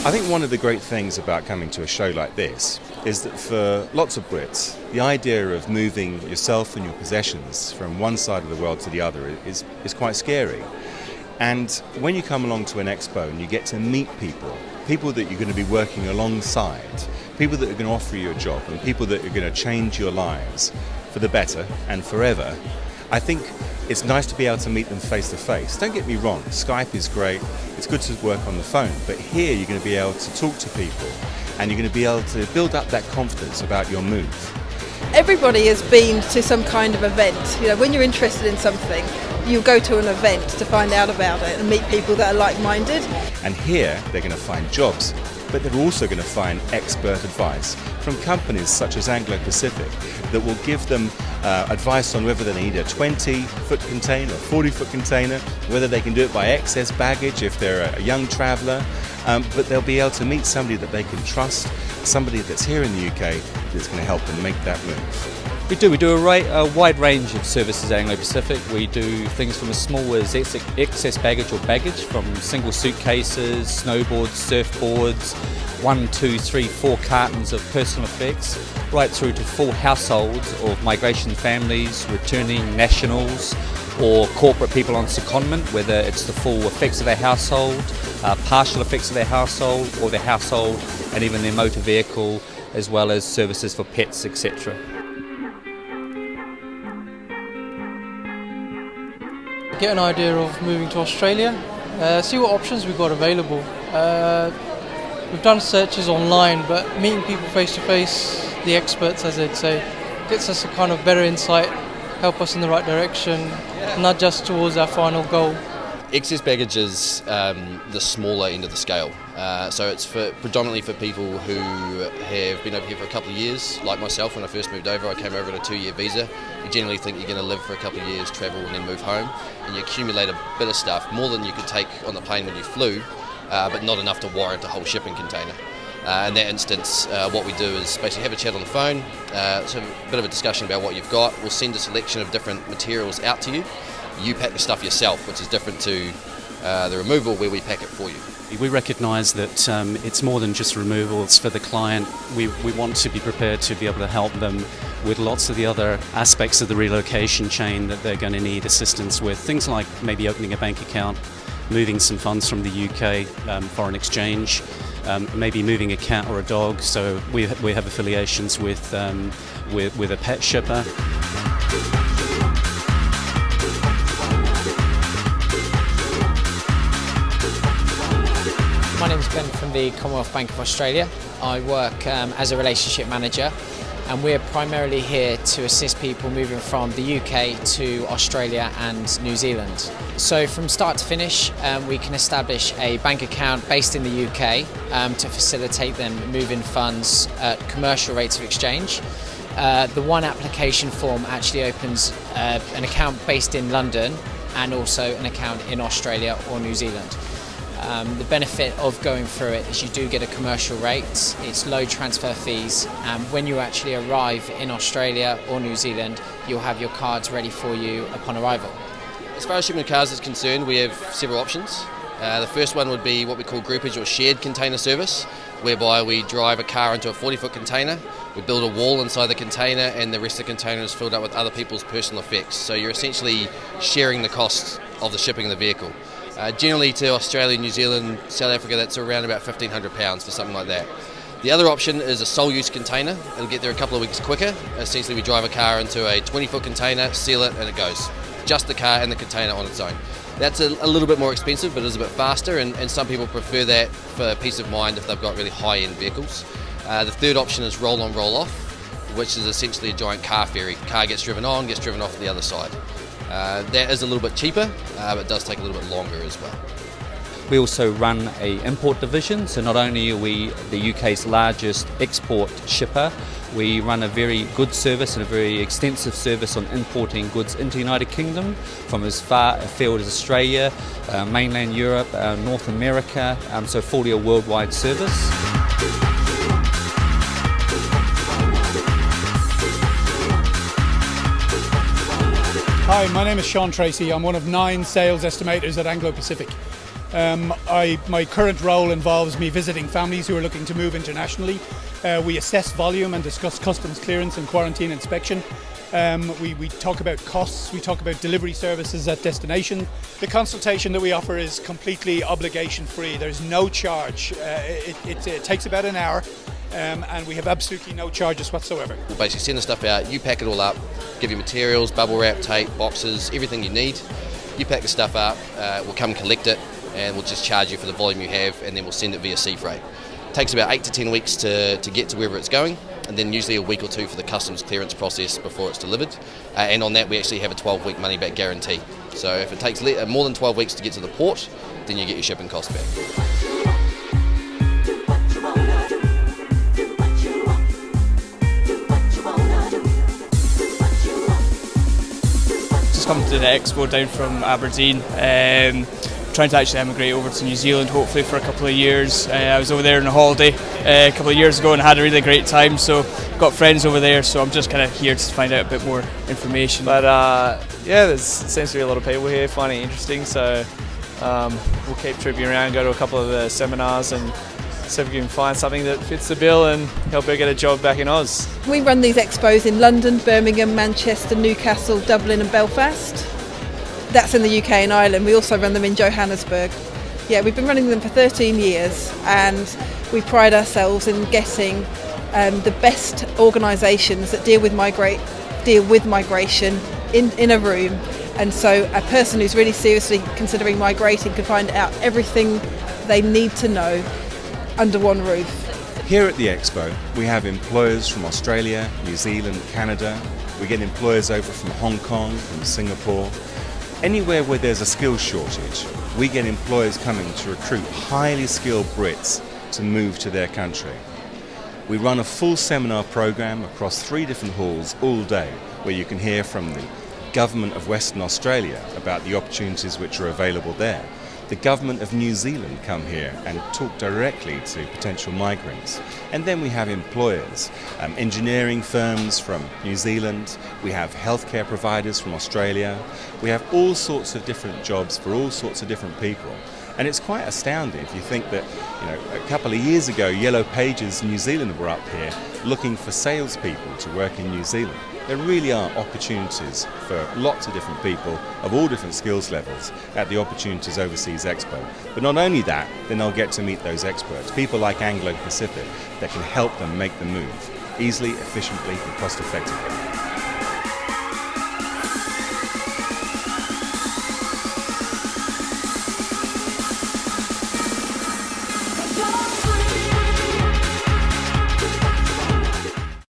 I think one of the great things about coming to a show like this is that for lots of Brits, the idea of moving yourself and your possessions from one side of the world to the other is quite scary. And when you come along to an expo and you get to meet people that you're going to be working alongside, people that are going to offer you a job and people that are going to change your lives for the better and forever, I think it's nice to be able to meet them face to face. Don't get me wrong, Skype is great, it's good to work on the phone, but here you're going to be able to talk to people and you're going to be able to build up that confidence about your move. Everybody has been to some kind of event. You know, when you're interested in something, you go to an event to find out about it and meet people that are like-minded. And here they're going to find jobs, but they're also going to find expert advice from companies such as Anglo Pacific that will give them advice on whether they need a 20-foot container, a 40-foot container, whether they can do it by excess baggage if they're a young traveller, but they'll be able to meet somebody that they can trust, somebody that's here in the UK that's going to help them make that move. We do a wide range of services at Anglo Pacific. We do things from as small as excess baggage or baggage, from single suitcases, snowboards, surfboards, 1, 2, 3, 4 cartons of personal effects, right through to full households of migration families, returning nationals, or corporate people on secondment, whether it's the full effects of their household, partial effects of their household, or their household and even their motor vehicle, as well as services for pets, etc. Get an idea of moving to Australia, see what options we've got available. We've done searches online, but meeting people face to face, the experts as they'd say, gets us a kind of better insight, help us in the right direction, nudge us towards our final goal. Excess baggage is the smaller end of the scale, so it's predominantly for people who have been over here for a couple of years. Like myself, when I first moved over, I came over on a 2-year visa. You generally think you're going to live for a couple of years, travel and then move home, and you accumulate a bit of stuff, more than you could take on the plane when you flew, but not enough to warrant a whole shipping container. In that instance, what we do is basically have a chat on the phone, so a bit of a discussion about what you've got. We'll send a selection of different materials out to you. You pack the stuff yourself, which is different to the removal where we pack it for you. We recognise that it's more than just removal, it's for the client. We want to be prepared to be able to help them with lots of the other aspects of the relocation chain that they're going to need assistance with. Things like maybe opening a bank account, moving some funds from the UK, foreign exchange, maybe moving a cat or a dog. So we have affiliations with a pet shipper. My name is Ben from the Commonwealth Bank of Australia. I work as a relationship manager, and we're primarily here to assist people moving from the UK to Australia and New Zealand. So from start to finish, we can establish a bank account based in the UK to facilitate them moving funds at commercial rates of exchange. The one application form actually opens an account based in London and also an account in Australia or New Zealand. The benefit of going through it is you do get a commercial rate, it's low transfer fees, and when you actually arrive in Australia or New Zealand, you'll have your cards ready for you upon arrival. As far as shipping cars is concerned, we have several options. The first one would be what we call groupage or shared container service, whereby we drive a car into a 40-foot container, we build a wall inside the container, and the rest of the container is filled up with other people's personal effects. So you're essentially sharing the cost of the shipping of the vehicle. Generally to Australia, New Zealand, South Africa, that's around about £1,500 for something like that. The other option is a sole use container. It'll get there a couple of weeks quicker. Essentially we drive a car into a 20-foot container, seal it, and it goes. Just the car and the container on its own. That's a little bit more expensive, but it is a bit faster, and some people prefer that for peace of mind if they've got really high-end vehicles. The third option is roll on, roll off, which is essentially a giant car ferry. Car gets driven on, gets driven off the other side. That is a little bit cheaper, but it does take a little bit longer as well. We also run an import division, so not only are we the UK's largest export shipper, we run a very good service and a very extensive service on importing goods into the United Kingdom from as far afield as Australia, mainland Europe, North America, so fully a worldwide service. Hi, my name is Sean Tracy. I'm one of 9 sales estimators at Anglo Pacific. My current role involves me visiting families who are looking to move internationally. We assess volume and discuss customs clearance and quarantine inspection. We talk about costs, we talk about delivery services at destination. The consultation that we offer is completely obligation free. There's no charge. It takes about an hour and we have absolutely no charges whatsoever. We'll basically send the stuff out, you pack it all up, give you materials, bubble wrap, tape, boxes, everything you need. You pack the stuff up, we'll come collect it and we'll just charge you for the volume you have, and then we'll send it via sea freight. It takes about 8 to 10 weeks to get to wherever it's going, and then usually a week or two for the customs clearance process before it's delivered. And on that we actually have a 12-week money-back guarantee. So if it takes more than 12 weeks to get to the port, then you get your shipping costs back. Just come to the expo down from Aberdeen. Trying to actually emigrate over to New Zealand hopefully for a couple of years. I was over there on a holiday a couple of years ago and had a really great time, so got friends over there, so I'm just kind of here to find out a bit more information. But yeah, there seems to be a lot of people here finding it interesting, so we'll keep trooping around, go to a couple of the seminars and see if we can find something that fits the bill and help her get a job back in Oz. We run these expos in London, Birmingham, Manchester, Newcastle, Dublin and Belfast. That's in the UK and Ireland. We also run them in Johannesburg. Yeah, we've been running them for 13 years and we pride ourselves in getting the best organisations that deal with migration in a room. And so a person who's really seriously considering migrating can find out everything they need to know under one roof. Here at the Expo, we have employers from Australia, New Zealand, Canada. We get employers over from Hong Kong, from Singapore. Anywhere where there's a skills shortage, we get employers coming to recruit highly skilled Brits to move to their country. We run a full seminar program across 3 different halls all day, where you can hear from the Government of Western Australia about the opportunities which are available there. The Government of New Zealand come here and talk directly to potential migrants. And then we have employers, engineering firms from New Zealand, we have healthcare providers from Australia, we have all sorts of different jobs for all sorts of different people. And it's quite astounding if you think that, a couple of years ago, Yellow Pages New Zealand were up here looking for salespeople to work in New Zealand. There really are opportunities for lots of different people of all different skills levels at the Opportunities Overseas Expo. But not only that, then they'll get to meet those experts, people like Anglo Pacific that can help them make the move easily, efficiently and cost effectively.